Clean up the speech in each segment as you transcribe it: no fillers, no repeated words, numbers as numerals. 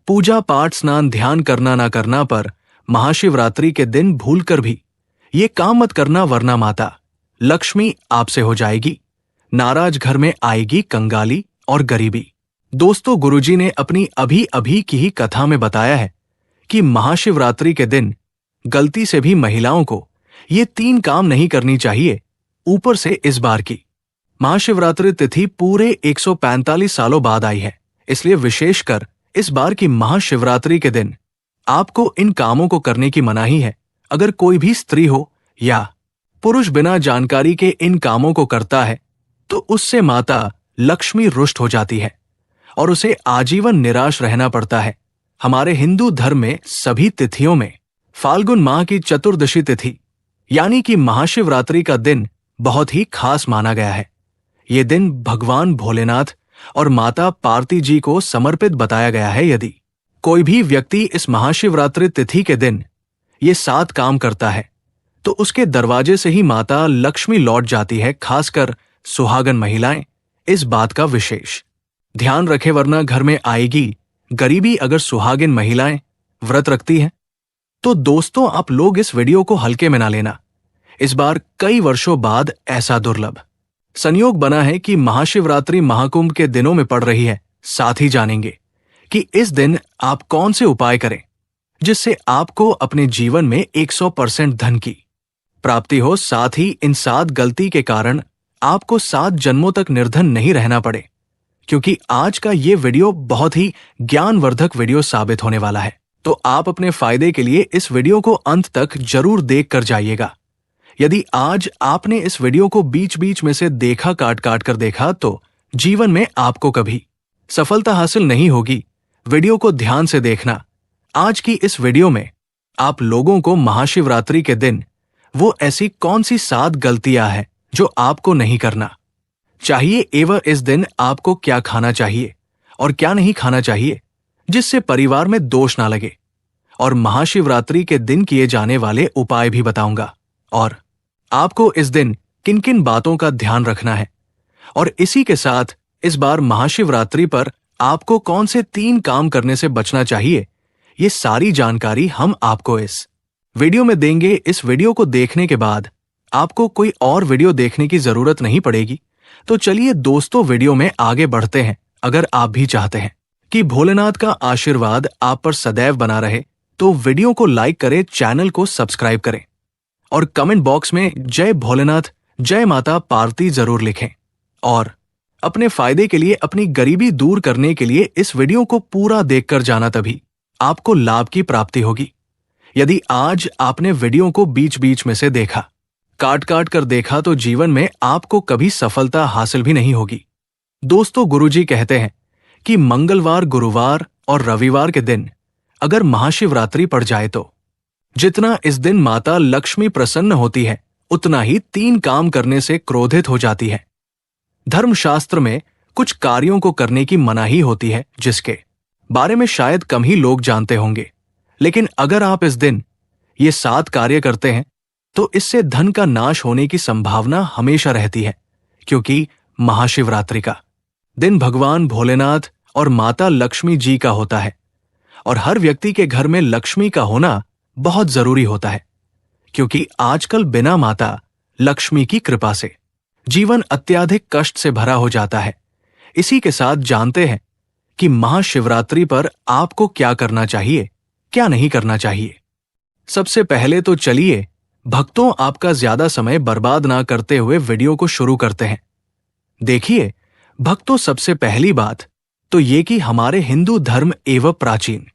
पूजा पाठ स्नान ध्यान करना ना करना पर महाशिवरात्रि के दिन भूलकर भी ये काम मत करना, वरना माता लक्ष्मी आपसे हो जाएगी। नाराज घर में आएगी कंगाली और गरीबी। दोस्तों, गुरुजी ने अपनी अभी अभी की ही कथा में बताया है कि महाशिवरात्रि के दिन गलती से भी महिलाओं को ये 3 काम नहीं करनी चाहिए। ऊपर से इस बार की महाशिवरात्रि तिथि पूरे 145 सालों बाद आई है, इसलिए विशेषकर इस बार की महाशिवरात्रि के दिन आपको इन कामों को करने की मनाही है। अगर कोई भी स्त्री हो या पुरुष बिना जानकारी के इन कामों को करता है तो उससे माता लक्ष्मी रुष्ट हो जाती है और उसे आजीवन निराश रहना पड़ता है। हमारे हिंदू धर्म में सभी तिथियों में फाल्गुन माह की चतुर्दशी तिथि यानी कि महाशिवरात्रि का दिन बहुत ही खास माना गया है। ये दिन भगवान भोलेनाथ और माता पार्वती जी को समर्पित बताया गया है। यदि कोई भी व्यक्ति इस महाशिवरात्रि तिथि के दिन ये 7 काम करता है तो उसके दरवाजे से ही माता लक्ष्मी लौट जाती है। खासकर सुहागन महिलाएं इस बात का विशेष ध्यान रखें, वरना घर में आएगी गरीबी अगर सुहागिन महिलाएं व्रत रखती हैं। तो दोस्तों, आप लोग इस वीडियो को हल्के में ना लेना। इस बार कई वर्षों बाद ऐसा दुर्लभ संयोग बना है कि महाशिवरात्रि महाकुंभ के दिनों में पड़ रही है। साथ ही जानेंगे कि इस दिन आप कौन से उपाय करें जिससे आपको अपने जीवन में 100% धन की प्राप्ति हो। साथ ही इन 7 गलती के कारण आपको 7 जन्मों तक निर्धन नहीं रहना पड़े, क्योंकि आज का ये वीडियो बहुत ही ज्ञानवर्धक वीडियो साबित होने वाला है। तो आप अपने फायदे के लिए इस वीडियो को अंत तक जरूर देख कर जाइएगा। यदि आज आपने इस वीडियो को बीच बीच में से देखा, काट काट कर देखा, तो जीवन में आपको कभी सफलता हासिल नहीं होगी। वीडियो को ध्यान से देखना। आज की इस वीडियो में आप लोगों को महाशिवरात्रि के दिन वो ऐसी कौन सी 7 गलतियां हैं जो आपको नहीं करना चाहिए, एवं इस दिन आपको क्या खाना चाहिए और क्या नहीं खाना चाहिए जिससे परिवार में दोष ना लगे, और महाशिवरात्रि के दिन किए जाने वाले उपाय भी बताऊंगा, और आपको इस दिन किन किन बातों का ध्यान रखना है। और इसी के साथ इस बार महाशिवरात्रि पर आपको कौन से 3 काम करने से बचना चाहिए, ये सारी जानकारी हम आपको इस वीडियो में देंगे। इस वीडियो को देखने के बाद आपको कोई और वीडियो देखने की जरूरत नहीं पड़ेगी। तो चलिए दोस्तों, वीडियो में आगे बढ़ते हैं। अगर आप भी चाहते हैं कि भोलेनाथ का आशीर्वाद आप पर सदैव बना रहे तो वीडियो को लाइक करें, चैनल को सब्सक्राइब करें और कमेंट बॉक्स में जय भोलेनाथ जय माता पार्वती जरूर लिखें। और अपने फायदे के लिए, अपनी गरीबी दूर करने के लिए इस वीडियो को पूरा देखकर जाना, तभी आपको लाभ की प्राप्ति होगी। यदि आज आपने वीडियो को बीच बीच में से देखा, काट काट कर देखा, तो जीवन में आपको कभी सफलता हासिल भी नहीं होगी। दोस्तों, गुरुजी कहते हैं कि मंगलवार, गुरुवार और रविवार के दिन अगर महाशिवरात्रि पड़ जाए तो जितना इस दिन माता लक्ष्मी प्रसन्न होती है, उतना ही 3 काम करने से क्रोधित हो जाती है। धर्मशास्त्र में कुछ कार्यों को करने की मनाही होती है जिसके बारे में शायद कम ही लोग जानते होंगे, लेकिन अगर आप इस दिन ये 7 कार्य करते हैं तो इससे धन का नाश होने की संभावना हमेशा रहती है, क्योंकि महाशिवरात्रि का दिन भगवान भोलेनाथ और माता लक्ष्मी जी का होता है, और हर व्यक्ति के घर में लक्ष्मी का होना बहुत जरूरी होता है, क्योंकि आजकल बिना माता लक्ष्मी की कृपा से जीवन अत्यधिक कष्ट से भरा हो जाता है। इसी के साथ जानते हैं कि महाशिवरात्रि पर आपको क्या करना चाहिए, क्या नहीं करना चाहिए। सबसे पहले तो चलिए भक्तों, आपका ज्यादा समय बर्बाद ना करते हुए वीडियो को शुरू करते हैं। देखिए भक्तों, सबसे पहली बात तो ये कि हमारे हिंदू धर्म एवं प्राचीन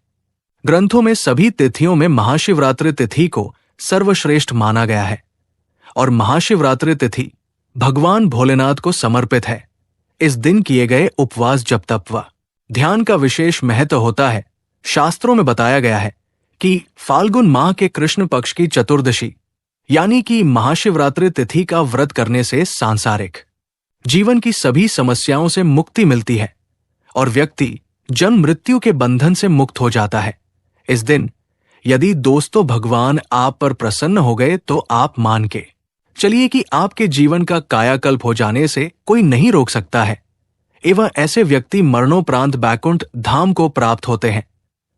ग्रंथों में सभी तिथियों में महाशिवरात्रि तिथि को सर्वश्रेष्ठ माना गया है, और महाशिवरात्रि तिथि भगवान भोलेनाथ को समर्पित है। इस दिन किए गए उपवास, जप, तप व ध्यान का विशेष महत्व होता है। शास्त्रों में बताया गया है कि फाल्गुन माह के कृष्ण पक्ष की चतुर्दशी यानी कि महाशिवरात्रि तिथि का व्रत करने से सांसारिक जीवन की सभी समस्याओं से मुक्ति मिलती है और व्यक्ति जन्म मृत्यु के बंधन से मुक्त हो जाता है। इस दिन यदि दोस्तों भगवान आप पर प्रसन्न हो गए तो आप मान के चलिए कि आपके जीवन का कायाकल्प हो जाने से कोई नहीं रोक सकता है, एवं ऐसे व्यक्ति मरणोपरांत बैकुंठ धाम को प्राप्त होते हैं।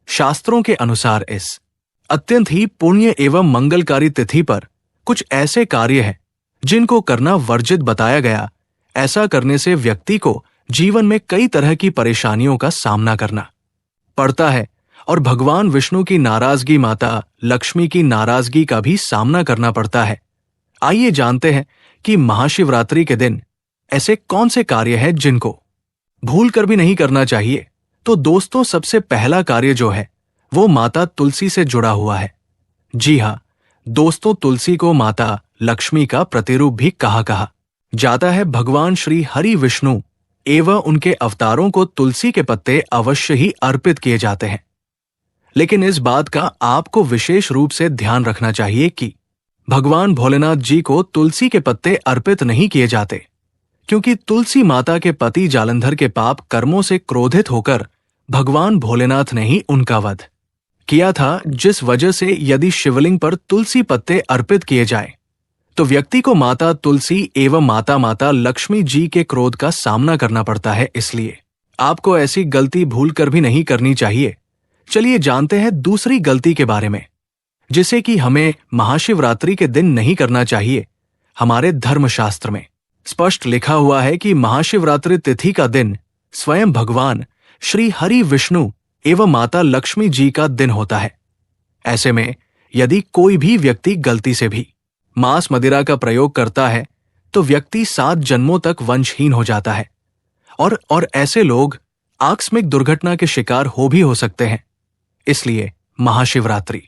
शास्त्रों के अनुसार इस अत्यंत ही पुण्य एवं मंगलकारी तिथि पर कुछ ऐसे कार्य हैं जिनको करना वर्जित बताया गया। ऐसा करने से व्यक्ति को जीवन में कई तरह की परेशानियों का सामना करना पड़ता है और भगवान विष्णु की नाराजगी, माता लक्ष्मी की नाराजगी का भी सामना करना पड़ता है। आइए जानते हैं कि महाशिवरात्रि के दिन ऐसे कौन से कार्य हैं जिनको भूल कर भी नहीं करना चाहिए। तो दोस्तों, सबसे पहला कार्य जो है वो माता तुलसी से जुड़ा हुआ है। जी हाँ दोस्तों, तुलसी को माता लक्ष्मी का प्रतिरूप भी कहा जाता है। भगवान श्री हरि विष्णु एवं उनके अवतारों को तुलसी के पत्ते अवश्य ही अर्पित किए जाते हैं। लेकिन इस बात का आपको विशेष रूप से ध्यान रखना चाहिए कि भगवान भोलेनाथ जी को तुलसी के पत्ते अर्पित नहीं किए जाते, क्योंकि तुलसी माता के पति जालंधर के पाप कर्मों से क्रोधित होकर भगवान भोलेनाथ ने ही उनका वध किया था, जिस वजह से यदि शिवलिंग पर तुलसी पत्ते अर्पित किए जाए तो व्यक्ति को माता तुलसी एवं माता लक्ष्मी जी के क्रोध का सामना करना पड़ता है। इसलिए आपको ऐसी गलती भूल कर भी नहीं करनी चाहिए। चलिए जानते हैं दूसरी गलती के बारे में, जिसे कि हमें महाशिवरात्रि के दिन नहीं करना चाहिए। हमारे धर्मशास्त्र में स्पष्ट लिखा हुआ है कि महाशिवरात्रि तिथि का दिन स्वयं भगवान श्री हरि विष्णु एवं माता लक्ष्मी जी का दिन होता है। ऐसे में यदि कोई भी व्यक्ति गलती से भी मांस मदिरा का प्रयोग करता है तो व्यक्ति 7 जन्मों तक वंशहीन हो जाता है और ऐसे लोग आकस्मिक दुर्घटना के शिकार भी हो सकते हैं। इसलिए महाशिवरात्रि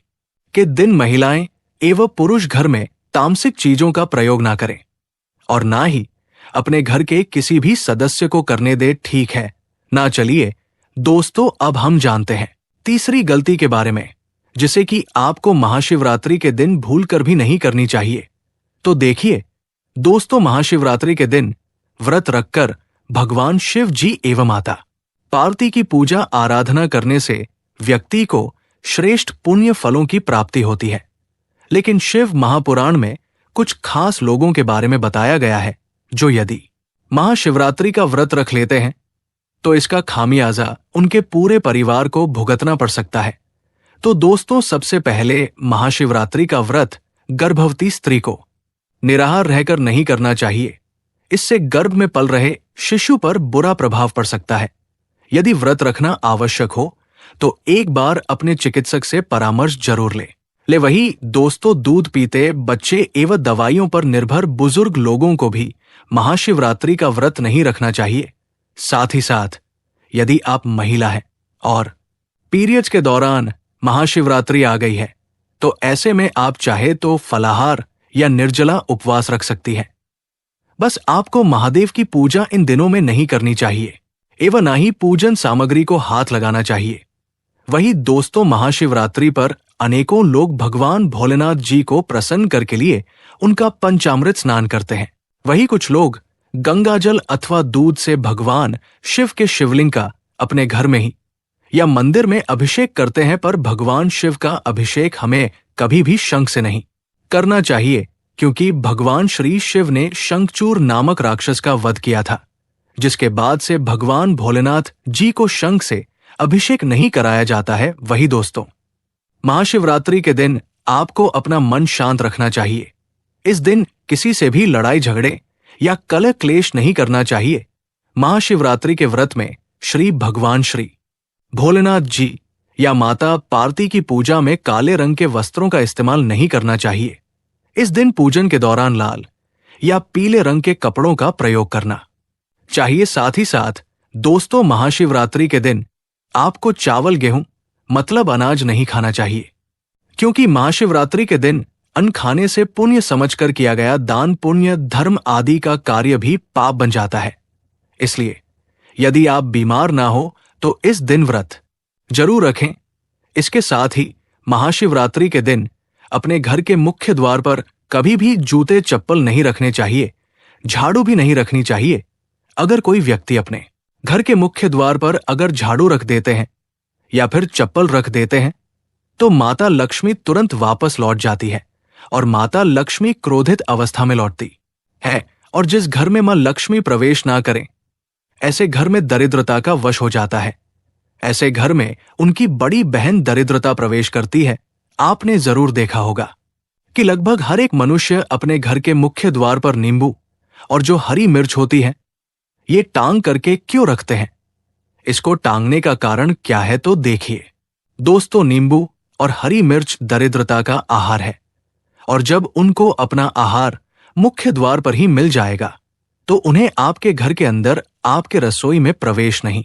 के दिन महिलाएं एवं पुरुष घर में तामसिक चीजों का प्रयोग ना करें और ना ही अपने घर के किसी भी सदस्य को करने दे। ठीक है ना? चलिए दोस्तों, अब हम जानते हैं तीसरी गलती के बारे में, जिसे कि आपको महाशिवरात्रि के दिन भूल कर भी नहीं करनी चाहिए। तो देखिए दोस्तों, महाशिवरात्रि के दिन व्रत रखकर भगवान शिव जी एवं माता पार्वती की पूजा आराधना करने से व्यक्ति को श्रेष्ठ पुण्य फलों की प्राप्ति होती है। लेकिन शिव महापुराण में कुछ खास लोगों के बारे में बताया गया है जो यदि महाशिवरात्रि का व्रत रख लेते हैं तो इसका खामियाजा उनके पूरे परिवार को भुगतना पड़ सकता है। तो दोस्तों, सबसे पहले महाशिवरात्रि का व्रत गर्भवती स्त्री को निराहार रहकर नहीं करना चाहिए। इससे गर्भ में पल रहे शिशु पर बुरा प्रभाव पड़ सकता है। यदि व्रत रखना आवश्यक हो तो एक बार अपने चिकित्सक से परामर्श जरूर ले। वही दोस्तों, दूध पीते बच्चे एवं दवाइयों पर निर्भर बुजुर्ग लोगों को भी महाशिवरात्रि का व्रत नहीं रखना चाहिए। साथ ही साथ यदि आप महिला हैं और पीरियड्स के दौरान महाशिवरात्रि आ गई है तो ऐसे में आप चाहे तो फलाहार या निर्जला उपवास रख सकती हैं। बस आपको महादेव की पूजा इन दिनों में नहीं करनी चाहिए एवं ना ही पूजन सामग्री को हाथ लगाना चाहिए। वही दोस्तों, महाशिवरात्रि पर अनेकों लोग भगवान भोलेनाथ जी को प्रसन्न करके लिए उनका पंचामृत स्नान करते हैं। वही कुछ लोग गंगाजल अथवा दूध से भगवान शिव के शिवलिंग का अपने घर में ही या मंदिर में अभिषेक करते हैं। पर भगवान शिव का अभिषेक हमें कभी भी शंख से नहीं करना चाहिए, क्योंकि भगवान श्री शिव ने शंखचूर नामक राक्षस का वध किया था, जिसके बाद से भगवान भोलेनाथ जी को शंख से अभिषेक नहीं कराया जाता है। वही दोस्तों, महाशिवरात्रि के दिन आपको अपना मन शांत रखना चाहिए। इस दिन किसी से भी लड़ाई झगड़े या कलह क्लेश नहीं करना चाहिए। महाशिवरात्रि के व्रत में श्री भगवान श्री भोलेनाथ जी या माता पार्वती की पूजा में काले रंग के वस्त्रों का इस्तेमाल नहीं करना चाहिए। इस दिन पूजन के दौरान लाल या पीले रंग के कपड़ों का प्रयोग करना चाहिए। साथ ही साथ दोस्तों, महाशिवरात्रि के दिन आपको चावल गेहूं मतलब अनाज नहीं खाना चाहिए, क्योंकि महाशिवरात्रि के दिन अन्न खाने से पुण्य समझकर किया गया दान, पुण्य, धर्म आदि का कार्य भी पाप बन जाता है। इसलिए यदि आप बीमार ना हो तो इस दिन व्रत जरूर रखें। इसके साथ ही महाशिवरात्रि के दिन अपने घर के मुख्य द्वार पर कभी भी जूते चप्पल नहीं रखने चाहिए, झाड़ू भी नहीं रखनी चाहिए। अगर कोई व्यक्ति अपने घर के मुख्य द्वार पर अगर झाड़ू रख देते हैं या फिर चप्पल रख देते हैं तो माता लक्ष्मी तुरंत वापस लौट जाती है और माता लक्ष्मी क्रोधित अवस्था में लौटती है। और जिस घर में मां लक्ष्मी प्रवेश ना करें, ऐसे घर में दरिद्रता का वश हो जाता है। ऐसे घर में उनकी बड़ी बहन दरिद्रता प्रवेश करती है। आपने जरूर देखा होगा कि लगभग हर एक मनुष्य अपने घर के मुख्य द्वार पर नींबू और जो हरी मिर्च होती है ये टांग करके क्यों रखते हैं। इसको टांगने का कारण क्या है तो देखिए। दोस्तों, नींबू और हरी मिर्च दरिद्रता का आहार है, और जब उनको अपना आहार मुख्य द्वार पर ही मिल जाएगा तो उन्हें आपके घर के अंदर आपके रसोई में प्रवेश नहीं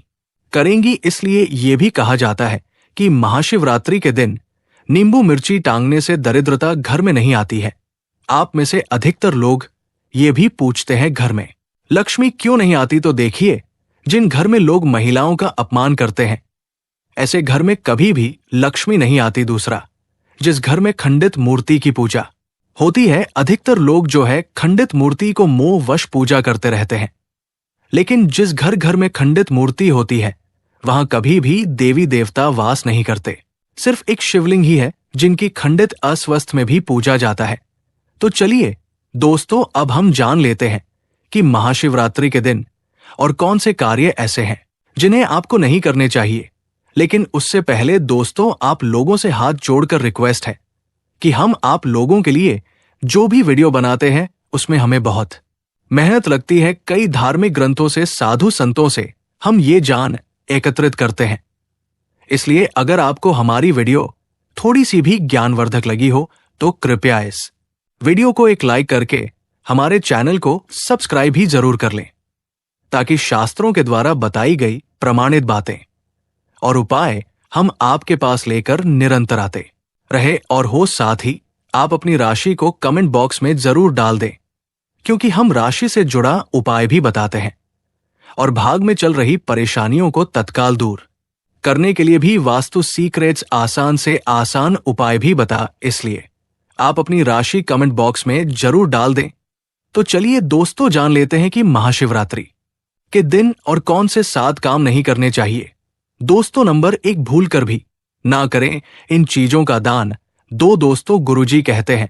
करेंगी। इसलिए यह भी कहा जाता है कि महाशिवरात्रि के दिन नींबू मिर्ची टांगने से दरिद्रता घर में नहीं आती है। आप में से अधिकतर लोग ये भी पूछते हैं घर में लक्ष्मी क्यों नहीं आती, तो देखिए, जिन घर में लोग महिलाओं का अपमान करते हैं ऐसे घर में कभी भी लक्ष्मी नहीं आती। दूसरा, जिस घर में खंडित मूर्ति की पूजा होती है, अधिकतर लोग जो है खंडित मूर्ति को मोह वश पूजा करते रहते हैं। लेकिन जिस घर घर में खंडित मूर्ति होती है वहां कभी भी देवी देवता वास नहीं करते। सिर्फ एक शिवलिंग ही है जिनकी खंडित अस्वस्थ में भी पूजा जाता है। तो चलिए दोस्तों, अब हम जान लेते हैं कि महाशिवरात्रि के दिन और कौन से कार्य ऐसे हैं जिन्हें आपको नहीं करने चाहिए। लेकिन उससे पहले दोस्तों, आप लोगों से हाथ जोड़कर रिक्वेस्ट है कि हम आप लोगों के लिए जो भी वीडियो बनाते हैं उसमें हमें बहुत मेहनत लगती है। कई धार्मिक ग्रंथों से, साधु संतों से हम ये जान एकत्रित करते हैं। इसलिए अगर आपको हमारी वीडियो थोड़ी सी भी ज्ञानवर्धक लगी हो तो कृपया इस वीडियो को एक लाइक करके हमारे चैनल को सब्सक्राइब भी जरूर कर लें, ताकि शास्त्रों के द्वारा बताई गई प्रमाणित बातें और उपाय हम आपके पास लेकर निरंतर आते रहे और हो। साथ ही आप अपनी राशि को कमेंट बॉक्स में जरूर डाल दें, क्योंकि हम राशि से जुड़ा उपाय भी बताते हैं और भाग में चल रही परेशानियों को तत्काल दूर करने के लिए भी वास्तु सीक्रेट्स आसान से आसान उपाय भी बता। इसलिए आप अपनी राशि कमेंट बॉक्स में जरूर डाल दें। तो चलिए दोस्तों, जान लेते हैं कि महाशिवरात्रि के दिन और कौन से 7 काम नहीं करने चाहिए। दोस्तों, नंबर 1, भूल कर भी ना करें इन चीजों का दान। दोस्तों, गुरुजी कहते हैं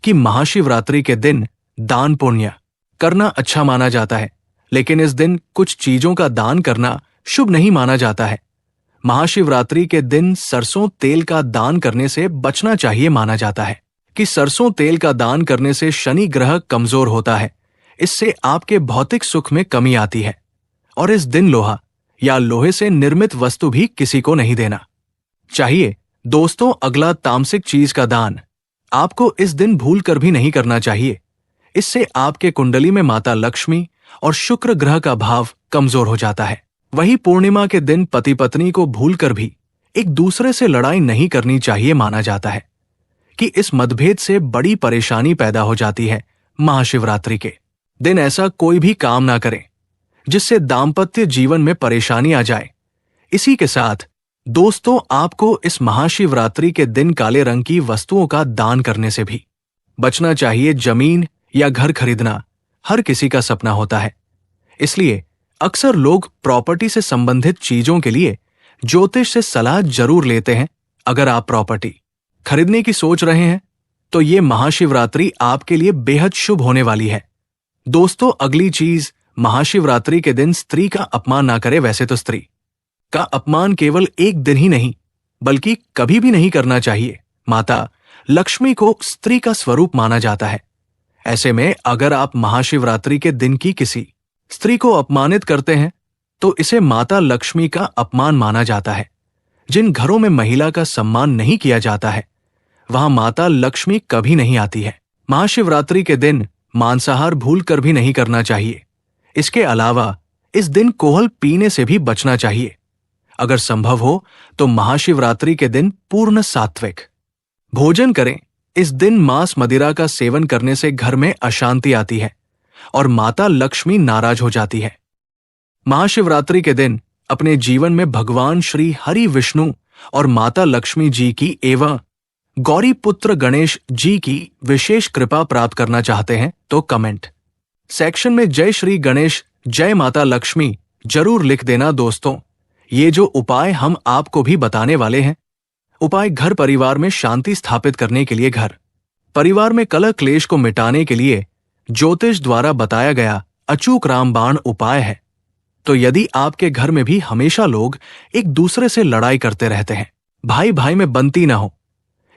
कि महाशिवरात्रि के दिन दान पुण्य करना अच्छा माना जाता है, लेकिन इस दिन कुछ चीजों का दान करना शुभ नहीं माना जाता है। महाशिवरात्रि के दिन सरसों तेल का दान करने से बचना चाहिए। माना जाता है कि सरसों तेल का दान करने से शनि ग्रह कमजोर होता है, इससे आपके भौतिक सुख में कमी आती है। और इस दिन लोहा या लोहे से निर्मित वस्तु भी किसी को नहीं देना चाहिए। दोस्तों, अगला तामसिक चीज का दान आपको इस दिन भूल कर भी नहीं करना चाहिए। इससे आपके कुंडली में माता लक्ष्मी और शुक्र ग्रह का भाव कमजोर हो जाता है। वही पूर्णिमा के दिन पति पत्नी को भूल कर भी एक दूसरे से लड़ाई नहीं करनी चाहिए। माना जाता है कि इस मतभेद से बड़ी परेशानी पैदा हो जाती है। महाशिवरात्रि के दिन ऐसा कोई भी काम ना करें जिससे दाम्पत्य जीवन में परेशानी आ जाए। इसी के साथ दोस्तों, आपको इस महाशिवरात्रि के दिन काले रंग की वस्तुओं का दान करने से भी बचना चाहिए। जमीन या घर खरीदना हर किसी का सपना होता है, इसलिए अक्सर लोग प्रॉपर्टी से संबंधित चीजों के लिए ज्योतिष से सलाह जरूर लेते हैं। अगर आप प्रॉपर्टी खरीदने की सोच रहे हैं तो ये महाशिवरात्रि आपके लिए बेहद शुभ होने वाली है। दोस्तों, अगली चीज, महाशिवरात्रि के दिन स्त्री का अपमान ना करें। वैसे तो स्त्री का अपमान केवल एक दिन ही नहीं बल्कि कभी भी नहीं करना चाहिए। माता लक्ष्मी को स्त्री का स्वरूप माना जाता है। ऐसे में अगर आप महाशिवरात्रि के दिन की किसी स्त्री को अपमानित करते हैं तो इसे माता लक्ष्मी का अपमान माना जाता है। जिन घरों में महिला का सम्मान नहीं किया जाता है वहां माता लक्ष्मी कभी नहीं आती है। महाशिवरात्रि के दिन मांसाहार भूल कर भी नहीं करना चाहिए। इसके अलावा इस दिन कोहल पीने से भी बचना चाहिए। अगर संभव हो तो महाशिवरात्रि के दिन पूर्ण सात्विक भोजन करें। इस दिन मांस मदिरा का सेवन करने से घर में अशांति आती है और माता लक्ष्मी नाराज हो जाती है। महाशिवरात्रि के दिन अपने जीवन में भगवान श्री हरि विष्णु और माता लक्ष्मी जी की एवं गौरी पुत्र गणेश जी की विशेष कृपा प्राप्त करना चाहते हैं तो कमेंट सेक्शन में जय श्री गणेश, जय माता लक्ष्मी जरूर लिख देना। दोस्तों, ये जो उपाय हम आपको भी बताने वाले हैं, उपाय घर परिवार में शांति स्थापित करने के लिए, घर परिवार में कलह क्लेश को मिटाने के लिए ज्योतिष द्वारा बताया गया अचूक रामबाण उपाय है। तो यदि आपके घर में भी हमेशा लोग एक दूसरे से लड़ाई करते रहते हैं, भाई भाई में बनती ना हो,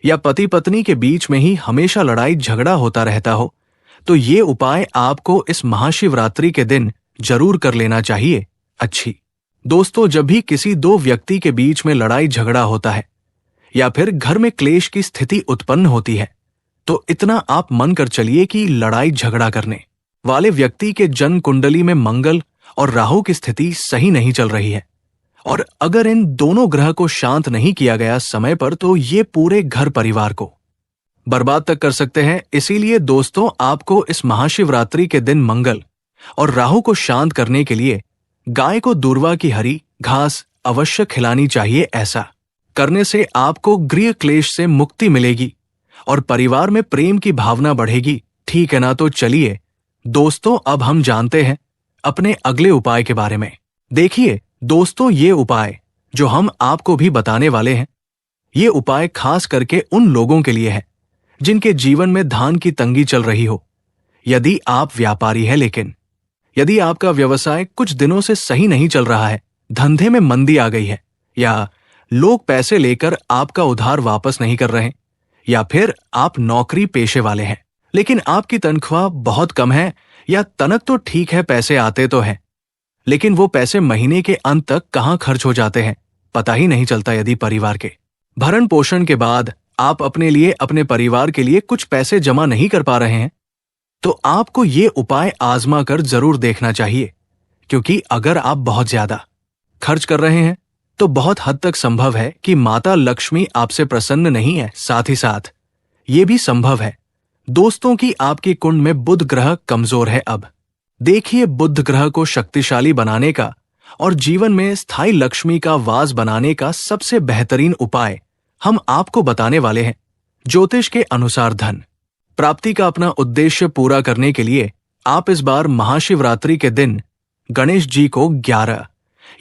या पति पत्नी के बीच में ही हमेशा लड़ाई झगड़ा होता रहता हो, तो ये उपाय आपको इस महाशिवरात्रि के दिन जरूर कर लेना चाहिए। अच्छी दोस्तों, जब भी किसी दो व्यक्ति के बीच में लड़ाई झगड़ा होता है या फिर घर में क्लेश की स्थिति उत्पन्न होती है, तो इतना आप मन कर चलिए कि लड़ाई झगड़ा करने वाले व्यक्ति के जन्म कुंडली में मंगल और राहु की स्थिति सही नहीं चल रही है, और अगर इन दोनों ग्रह को शांत नहीं किया गया समय पर, तो ये पूरे घर परिवार को बर्बाद तक कर सकते हैं। इसीलिए दोस्तों, आपको इस महाशिवरात्रि के दिन मंगल और राहु को शांत करने के लिए गाय को दूर्वा की हरी घास अवश्य खिलानी चाहिए। ऐसा करने से आपको गृह क्लेश से मुक्ति मिलेगी और परिवार में प्रेम की भावना बढ़ेगी। ठीक है ना? तो चलिए दोस्तों, अब हम जानते हैं अपने अगले उपाय के बारे में। देखिए दोस्तों, ये उपाय जो हम आपको भी बताने वाले हैं, ये उपाय खास करके उन लोगों के लिए है जिनके जीवन में धन की तंगी चल रही हो। यदि आप व्यापारी हैं, लेकिन यदि आपका व्यवसाय कुछ दिनों से सही नहीं चल रहा है, धंधे में मंदी आ गई है, या लोग पैसे लेकर आपका उधार वापस नहीं कर रहे, या फिर आप नौकरी पेशे वाले हैं लेकिन आपकी तनख्वाह बहुत कम है, या तनक तो ठीक है, पैसे आते तो हैं, लेकिन वो पैसे महीने के अंत तक कहाँ खर्च हो जाते हैं पता ही नहीं चलता। यदि परिवार के भरण पोषण के बाद आप अपने लिए, अपने परिवार के लिए कुछ पैसे जमा नहीं कर पा रहे हैं, तो आपको ये उपाय आजमा कर जरूर देखना चाहिए। क्योंकि अगर आप बहुत ज्यादा खर्च कर रहे हैं तो बहुत हद तक संभव है कि माता लक्ष्मी आपसे प्रसन्न नहीं है। साथ ही साथ ये भी संभव है दोस्तों कि आपके कुंड में बुध ग्रह कमजोर है। अब देखिए, बुध ग्रह को शक्तिशाली बनाने का और जीवन में स्थायी लक्ष्मी का वास बनाने का सबसे बेहतरीन उपाय हम आपको बताने वाले हैं। ज्योतिष के अनुसार धन प्राप्ति का अपना उद्देश्य पूरा करने के लिए आप इस बार महाशिवरात्रि के दिन गणेश जी को 11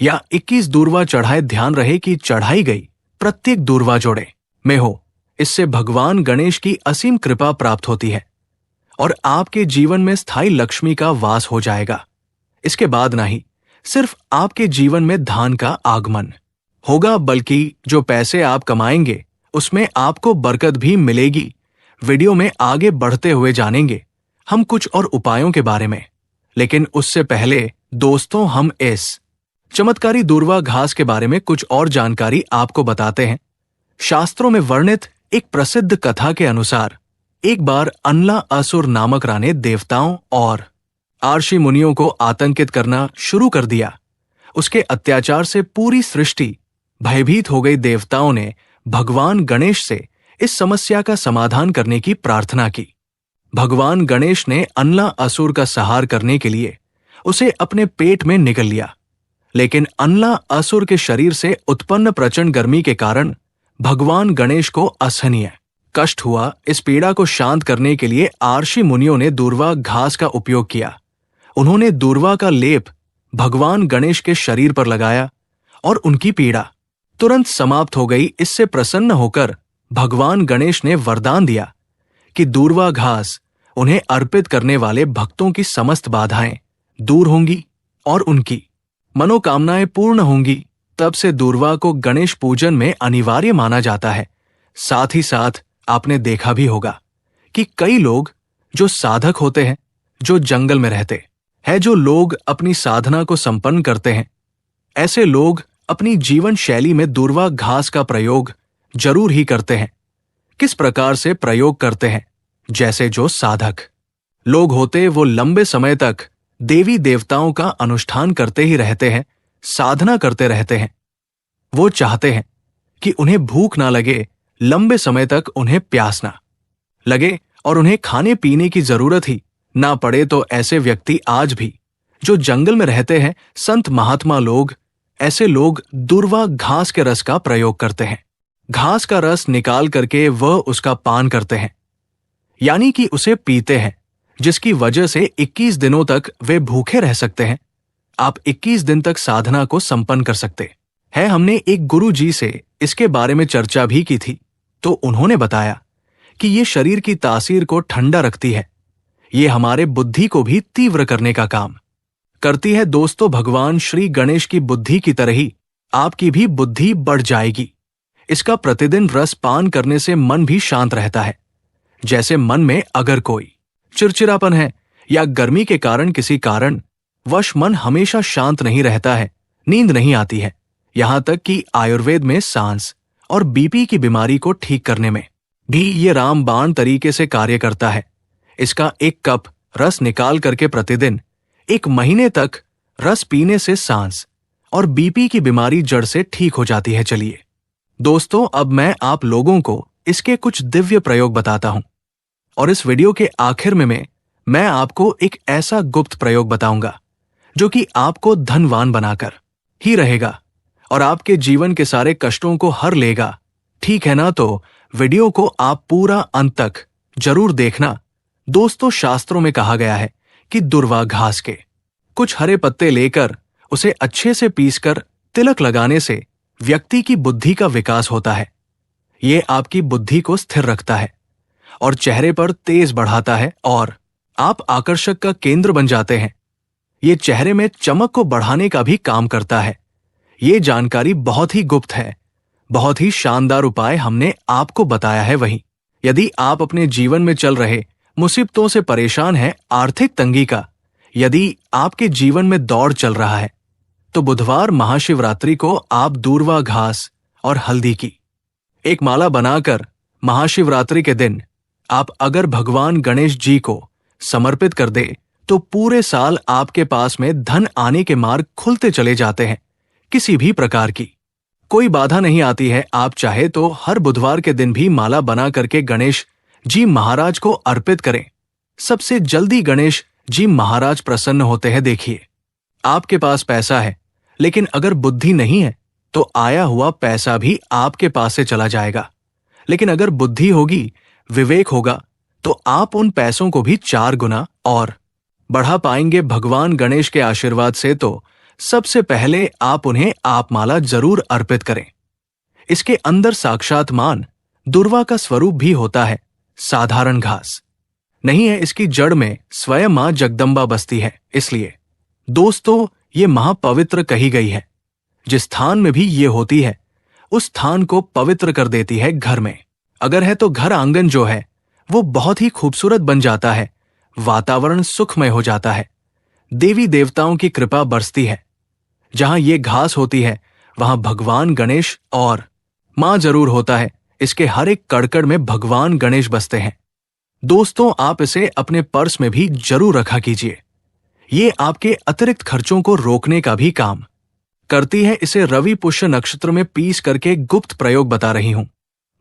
या 21 दूर्वा चढ़ाए। ध्यान रहे कि चढ़ाई गई प्रत्येक दूर्वा जोड़े में हो। इससे भगवान गणेश की असीम कृपा प्राप्त होती है और आपके जीवन में स्थायी लक्ष्मी का वास हो जाएगा। इसके बाद नहीं सिर्फ आपके जीवन में धन का आगमन होगा, बल्कि जो पैसे आप कमाएंगे उसमें आपको बरकत भी मिलेगी। वीडियो में आगे बढ़ते हुए जानेंगे हम कुछ और उपायों के बारे में, लेकिन उससे पहले दोस्तों, हम इस चमत्कारी दूर्वा घास के बारे में कुछ और जानकारी आपको बताते हैं। शास्त्रों में वर्णित एक प्रसिद्ध कथा के अनुसार एक बार अनला असुर नामक रानी देवताओं और आर्षि मुनियों को आतंकित करना शुरू कर दिया। उसके अत्याचार से पूरी सृष्टि भयभीत हो गई। देवताओं ने भगवान गणेश से इस समस्या का समाधान करने की प्रार्थना की। भगवान गणेश ने अनला असुर का संहार करने के लिए उसे अपने पेट में निगल लिया, लेकिन अनला असुर के शरीर से उत्पन्न प्रचंड गर्मी के कारण भगवान गणेश को असहनीय कष्ट हुआ। इस पीड़ा को शांत करने के लिए आर्षि मुनियों ने दूर्वा घास का उपयोग किया। उन्होंने दूर्वा का लेप भगवान गणेश के शरीर पर लगाया और उनकी पीड़ा तुरंत समाप्त हो गई। इससे प्रसन्न होकर भगवान गणेश ने वरदान दिया कि दूर्वा घास उन्हें अर्पित करने वाले भक्तों की समस्त बाधाएं दूर होंगी और उनकी मनोकामनाएं पूर्ण होंगी। तब से दूर्वा को गणेश पूजन में अनिवार्य माना जाता है। साथ ही साथ आपने देखा भी होगा कि कई लोग जो साधक होते हैं, जो जंगल में रहते हैं, जो लोग अपनी साधना को संपन्न करते हैं, ऐसे लोग अपनी जीवन शैली में दूर्वा घास का प्रयोग जरूर ही करते हैं। किस प्रकार से प्रयोग करते हैं? जैसे जो साधक लोग होते, वो लंबे समय तक देवी देवताओं का अनुष्ठान करते ही रहते हैं, साधना करते रहते हैं। वो चाहते हैं कि उन्हें भूख ना लगे, लंबे समय तक उन्हें प्यास ना लगे और उन्हें खाने पीने की जरूरत ही ना पड़े। तो ऐसे व्यक्ति आज भी जो जंगल में रहते हैं, संत महात्मा लोग, ऐसे लोग दूर्वा घास के रस का प्रयोग करते हैं। घास का रस निकाल करके वह उसका पान करते हैं, यानी कि उसे पीते हैं, जिसकी वजह से 21 दिनों तक वे भूखे रह सकते हैं। आप 21 दिन तक साधना को संपन्न कर सकते हैं। हमने एक गुरु जी से इसके बारे में चर्चा भी की थी, तो उन्होंने बताया कि ये शरीर की तासीर को ठंडा रखती है, ये हमारे बुद्धि को भी तीव्र करने का काम करती है दोस्तों भगवान श्री गणेश की बुद्धि की तरह ही आपकी भी बुद्धि बढ़ जाएगी। इसका प्रतिदिन रस पान करने से मन भी शांत रहता है। जैसे मन में अगर कोई चिड़चिड़ापन है या गर्मी के कारण किसी कारण वश मन हमेशा शांत नहीं रहता है, नींद नहीं आती है, यहां तक कि आयुर्वेद में सांस और बीपी की बीमारी को ठीक करने में भी ये रामबाण तरीके से कार्य करता है। इसका 1 कप रस निकाल करके प्रतिदिन 1 महीने तक रस पीने से सांस और बीपी की बीमारी जड़ से ठीक हो जाती है। चलिए दोस्तों, अब मैं आप लोगों को इसके कुछ दिव्य प्रयोग बताता हूं और इस वीडियो के आखिर में मैं आपको एक ऐसा गुप्त प्रयोग बताऊंगा जो कि आपको धनवान बनाकर ही रहेगा और आपके जीवन के सारे कष्टों को हर लेगा। ठीक है ना? तो वीडियो को आप पूरा अंत तक जरूर देखना। दोस्तों, शास्त्रों में कहा गया है कि दुर्वा घास के कुछ हरे पत्ते लेकर उसे अच्छे से पीसकर तिलक लगाने से व्यक्ति की बुद्धि का विकास होता है। ये आपकी बुद्धि को स्थिर रखता है और चेहरे पर तेज बढ़ाता है और आप आकर्षक का केंद्र बन जाते हैं। ये चेहरे में चमक को बढ़ाने का भी काम करता है। ये जानकारी बहुत ही गुप्त है, बहुत ही शानदार उपाय हमने आपको बताया है। वहीं यदि आप अपने जीवन में चल रहे मुसीबतों से परेशान हैं, आर्थिक तंगी का यदि आपके जीवन में दौड़ चल रहा है, तो बुधवार महाशिवरात्रि को आप दूर्वा घास और हल्दी की एक माला बनाकर महाशिवरात्रि के दिन आप अगर भगवान गणेश जी को समर्पित कर दे तो पूरे साल आपके पास में धन आने के मार्ग खुलते चले जाते हैं। किसी भी प्रकार की कोई बाधा नहीं आती है। आप चाहे तो हर बुधवार के दिन भी माला बना करके गणेश जी महाराज को अर्पित करें। सबसे जल्दी गणेश जी महाराज प्रसन्न होते हैं। देखिए, आपके पास पैसा है लेकिन अगर बुद्धि नहीं है तो आया हुआ पैसा भी आपके पास से चला जाएगा। लेकिन अगर बुद्धि होगी, विवेक होगा, तो आप उन पैसों को भी 4 गुना और बढ़ा पाएंगे भगवान गणेश के आशीर्वाद से। तो सबसे पहले आप उन्हें आप माला जरूर अर्पित करें। इसके अंदर साक्षात मान दुर्वा का स्वरूप भी होता है, साधारण घास नहीं है। इसकी जड़ में स्वयं मां जगदम्बा बसती है। इसलिए दोस्तों, ये महापवित्र कही गई है। जिस स्थान में भी ये होती है उस स्थान को पवित्र कर देती है। घर में अगर है तो घर आंगन जो है वो बहुत ही खूबसूरत बन जाता है, वातावरण सुखमय हो जाता है, देवी देवताओं की कृपा बरसती है। जहां ये घास होती है वहां भगवान गणेश और मां जरूर होता है। इसके हर एक कड़कड़ में भगवान गणेश बसते हैं। दोस्तों, आप इसे अपने पर्स में भी जरूर रखा कीजिए। ये आपके अतिरिक्त खर्चों को रोकने का भी काम करती है। इसे रवि पुष्य नक्षत्र में पीस करके गुप्त प्रयोग बता रही हूं।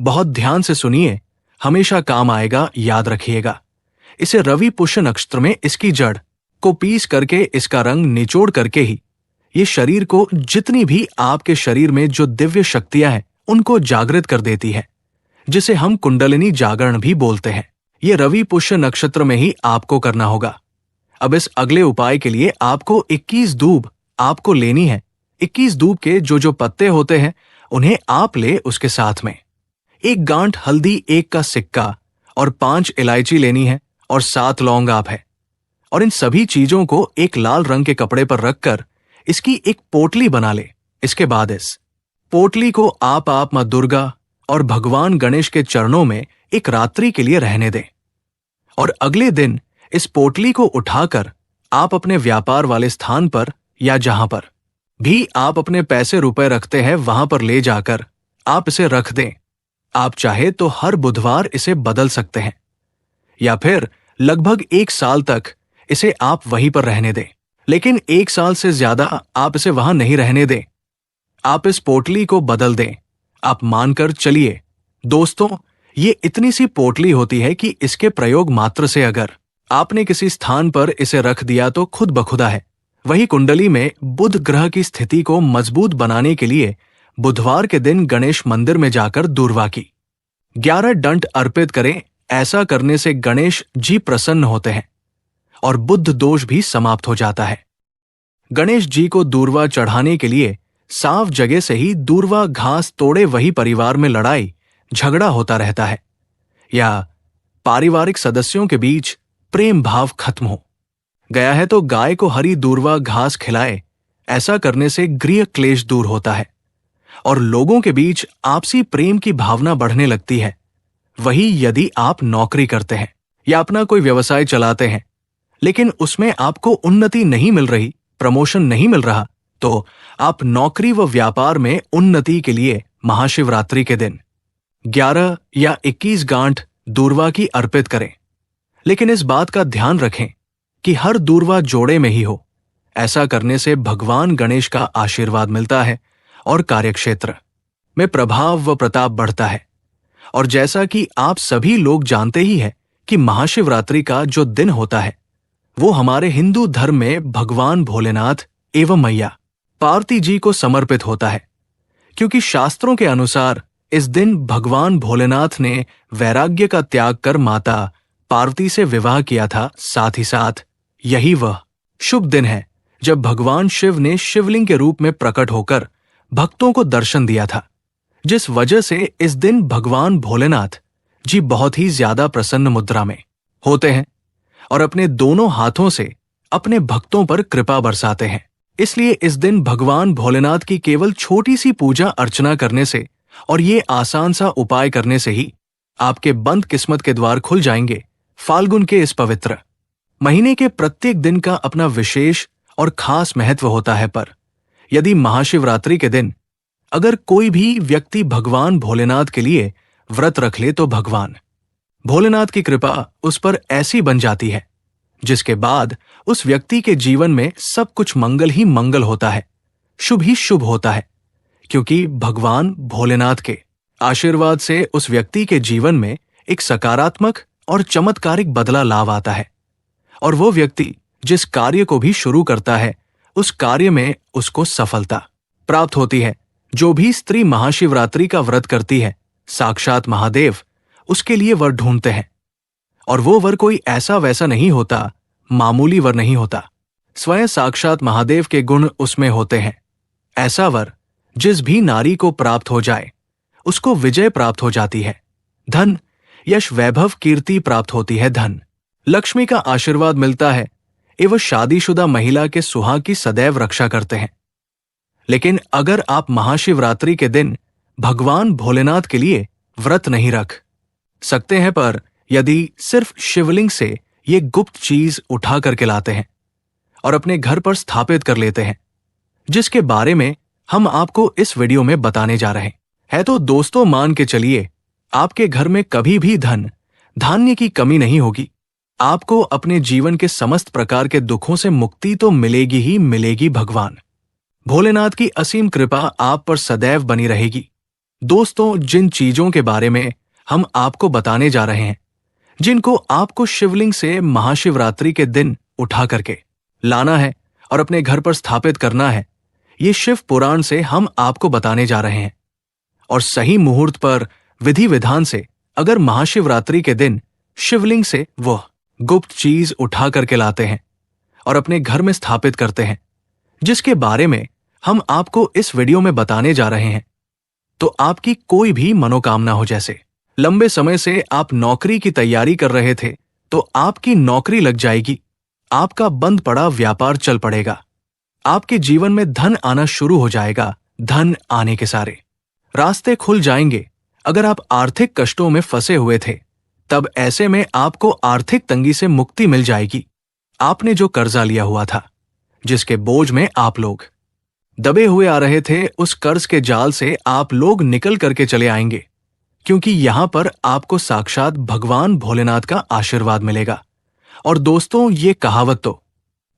बहुत ध्यान से सुनिए, हमेशा काम आएगा, याद रखिएगा। इसे रवि पुष्य नक्षत्र में इसकी जड़ को पीस करके इसका रंग निचोड़ करके ही ये शरीर को जितनी भी आपके शरीर में जो दिव्य शक्तियां हैं उनको जागृत कर देती है, जिसे हम कुंडलिनी जागरण भी बोलते हैं। ये रवि पुष्य नक्षत्र में ही आपको करना होगा। अब इस अगले उपाय के लिए आपको 21 दूब आपको लेनी है। 21 दूब के जो पत्ते होते हैं उन्हें आप ले, उसके साथ में 1 गांठ हल्दी, 1 का सिक्का और 5 इलायची लेनी है और 7 लौंग आप है। और इन सभी चीजों को एक लाल रंग के कपड़े पर रखकर इसकी एक पोटली बना ले। इसके बाद इस पोटली को आप मां दुर्गा और भगवान गणेश के चरणों में एक रात्रि के लिए रहने दें और अगले दिन इस पोटली को उठाकर आप अपने व्यापार वाले स्थान पर या जहां पर भी आप अपने पैसे रुपए रखते हैं वहां पर ले जाकर आप इसे रख दें। आप चाहे तो हर बुधवार इसे बदल सकते हैं या फिर लगभग 1 साल तक इसे आप वहीं पर रहने दें। लेकिन 1 साल से ज्यादा आप इसे वहां नहीं रहने दें। आप इस पोटली को बदल दें। आप मानकर चलिए दोस्तों, ये इतनी सी पोटली होती है कि इसके प्रयोग मात्र से अगर आपने किसी स्थान पर इसे रख दिया तो खुद बखुदा है। वही कुंडली में बुध ग्रह की स्थिति को मजबूत बनाने के लिए बुधवार के दिन गणेश मंदिर में जाकर दूर्वा की 11 दंड अर्पित करें। ऐसा करने से गणेश जी प्रसन्न होते हैं और बुद्ध दोष भी समाप्त हो जाता है। गणेश जी को दूर्वा चढ़ाने के लिए साफ जगह से ही दूर्वा घास तोड़े वही परिवार में लड़ाई झगड़ा होता रहता है या पारिवारिक सदस्यों के बीच प्रेम भाव खत्म हो। गया है तो गाय को हरी दूर्वा घास खिलाए। ऐसा करने से गृह क्लेश दूर होता है और लोगों के बीच आपसी प्रेम की भावना बढ़ने लगती है। वही यदि आप नौकरी करते हैं या अपना कोई व्यवसाय चलाते हैं, लेकिन उसमें आपको उन्नति नहीं मिल रही, प्रमोशन नहीं मिल रहा, तो आप नौकरी व व्यापार में उन्नति के लिए महाशिवरात्रि के दिन 11 या 21 गांठ दूर्वा की अर्पित करें। लेकिन इस बात का ध्यान रखें कि हर दूर्वा जोड़े में ही हो। ऐसा करने से भगवान गणेश का आशीर्वाद मिलता है और कार्यक्षेत्र में प्रभाव व प्रताप बढ़ता है। और जैसा कि आप सभी लोग जानते ही हैं कि महाशिवरात्रि का जो दिन होता है वो हमारे हिंदू धर्म में भगवान भोलेनाथ एवं मैया पार्वती जी को समर्पित होता है, क्योंकि शास्त्रों के अनुसार इस दिन भगवान भोलेनाथ ने वैराग्य का त्याग कर माता पार्वती से विवाह किया था। साथ ही साथ यही वह शुभ दिन है जब भगवान शिव ने शिवलिंग के रूप में प्रकट होकर भक्तों को दर्शन दिया था, जिस वजह से इस दिन भगवान भोलेनाथ जी बहुत ही ज्यादा प्रसन्न मुद्रा में होते हैं और अपने दोनों हाथों से अपने भक्तों पर कृपा बरसाते हैं। इसलिए इस दिन भगवान भोलेनाथ की केवल छोटी सी पूजा अर्चना करने से और ये आसान सा उपाय करने से ही आपके बंद किस्मत के द्वार खुल जाएंगे। फाल्गुन के इस पवित्र महीने के प्रत्येक दिन का अपना विशेष और खास महत्व होता है, पर यदि महाशिवरात्रि के दिन अगर कोई भी व्यक्ति भगवान भोलेनाथ के लिए व्रत रख ले तो भगवान भोलेनाथ की कृपा उस पर ऐसी बन जाती है जिसके बाद उस व्यक्ति के जीवन में सब कुछ मंगल ही मंगल होता है, शुभ ही शुभ होता है, क्योंकि भगवान भोलेनाथ के आशीर्वाद से उस व्यक्ति के जीवन में एक सकारात्मक और चमत्कारिक बदला लाव आता है और वो व्यक्ति जिस कार्य को भी शुरू करता है उस कार्य में उसको सफलता प्राप्त होती है। जो भी स्त्री महाशिवरात्रि का व्रत करती है, साक्षात महादेव उसके लिए वर ढूंढते हैं और वो वर कोई ऐसा वैसा नहीं होता, मामूली वर नहीं होता, स्वयं साक्षात महादेव के गुण उसमें होते हैं। ऐसा वर जिस भी नारी को प्राप्त हो जाए उसको विजय प्राप्त हो जाती है, धन यश वैभव कीर्ति प्राप्त होती है, धन लक्ष्मी का आशीर्वाद मिलता है एवं शादीशुदा महिला के सुहाग की सदैव रक्षा करते हैं। लेकिन अगर आप महाशिवरात्रि के दिन भगवान भोलेनाथ के लिए व्रत नहीं रख सकते हैं, पर यदि सिर्फ शिवलिंग से ये गुप्त चीज उठा करके लाते हैं और अपने घर पर स्थापित कर लेते हैं, जिसके बारे में हम आपको इस वीडियो में बताने जा रहे हैं, तो दोस्तों मान के चलिए आपके घर में कभी भी धन धान्य की कमी नहीं होगी। आपको अपने जीवन के समस्त प्रकार के दुखों से मुक्ति तो मिलेगी ही मिलेगी। भगवान भोलेनाथ की असीम कृपा आप पर सदैव बनी रहेगी। दोस्तों, जिन चीजों के बारे में हम आपको बताने जा रहे हैं, जिनको आपको शिवलिंग से महाशिवरात्रि के दिन उठा करके लाना है और अपने घर पर स्थापित करना है, ये शिव पुराण से हम आपको बताने जा रहे हैं। और सही मुहूर्त पर विधि विधान से अगर महाशिवरात्रि के दिन शिवलिंग से वह गुप्त चीज उठा करके लाते हैं और अपने घर में स्थापित करते हैं, जिसके बारे में हम आपको इस वीडियो में बताने जा रहे हैं, तो आपकी कोई भी मनोकामना हो, जैसे लंबे समय से आप नौकरी की तैयारी कर रहे थे तो आपकी नौकरी लग जाएगी, आपका बंद पड़ा व्यापार चल पड़ेगा, आपके जीवन में धन आना शुरू हो जाएगा, धन आने के सारे रास्ते खुल जाएंगे। अगर आप आर्थिक कष्टों में फंसे हुए थे तब ऐसे में आपको आर्थिक तंगी से मुक्ति मिल जाएगी। आपने जो कर्जा लिया हुआ था, जिसके बोझ में आप लोग दबे हुए आ रहे थे, उस कर्ज के जाल से आप लोग निकल करके चले आएंगे, क्योंकि यहां पर आपको साक्षात भगवान भोलेनाथ का आशीर्वाद मिलेगा। और दोस्तों, ये कहावत तो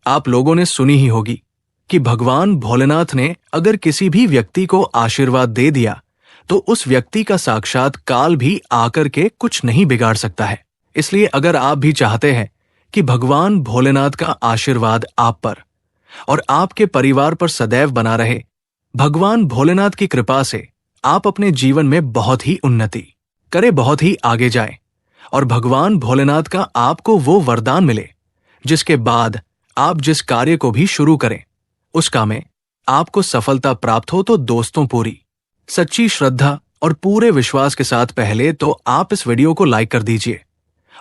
आप लोगों ने सुनी ही होगी कि भगवान भोलेनाथ ने अगर किसी भी व्यक्ति को आशीर्वाद दे दिया तो उस व्यक्ति का साक्षात काल भी आकर के कुछ नहीं बिगाड़ सकता है। इसलिए अगर आप भी चाहते हैं कि भगवान भोलेनाथ का आशीर्वाद आप पर और आपके परिवार पर सदैव बना रहे, भगवान भोलेनाथ की कृपा से आप अपने जीवन में बहुत ही उन्नति करे, बहुत ही आगे जाए और भगवान भोलेनाथ का आपको वो वरदान मिले जिसके बाद आप जिस कार्य को भी शुरू करें उस काम में आपको सफलता प्राप्त हो, तो दोस्तों पूरी सच्ची श्रद्धा और पूरे विश्वास के साथ पहले तो आप इस वीडियो को लाइक कर दीजिए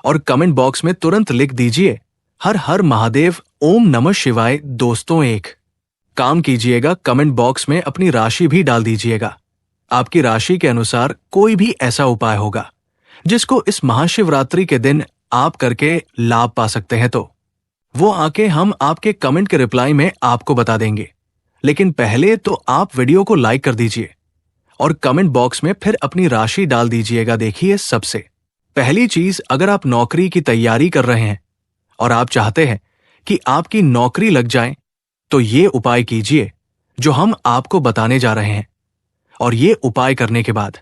और कमेंट बॉक्स में तुरंत लिख दीजिए हर हर महादेव, ओम नमः शिवाय। दोस्तों, एक काम कीजिएगा, कमेंट बॉक्स में अपनी राशि भी डाल दीजिएगा। आपकी राशि के अनुसार कोई भी ऐसा उपाय होगा जिसको इस महाशिवरात्रि के दिन आप करके लाभ पा सकते हैं, तो वो आके हम आपके कमेंट के रिप्लाई में आपको बता देंगे। लेकिन पहले तो आप वीडियो को लाइक कर दीजिए और कमेंट बॉक्स में फिर अपनी राशि डाल दीजिएगा। देखिए, सबसे पहली चीज, अगर आप नौकरी की तैयारी कर रहे हैं और आप चाहते हैं कि आपकी नौकरी लग जाए, तो ये उपाय कीजिए जो हम आपको बताने जा रहे हैं। और ये उपाय करने के बाद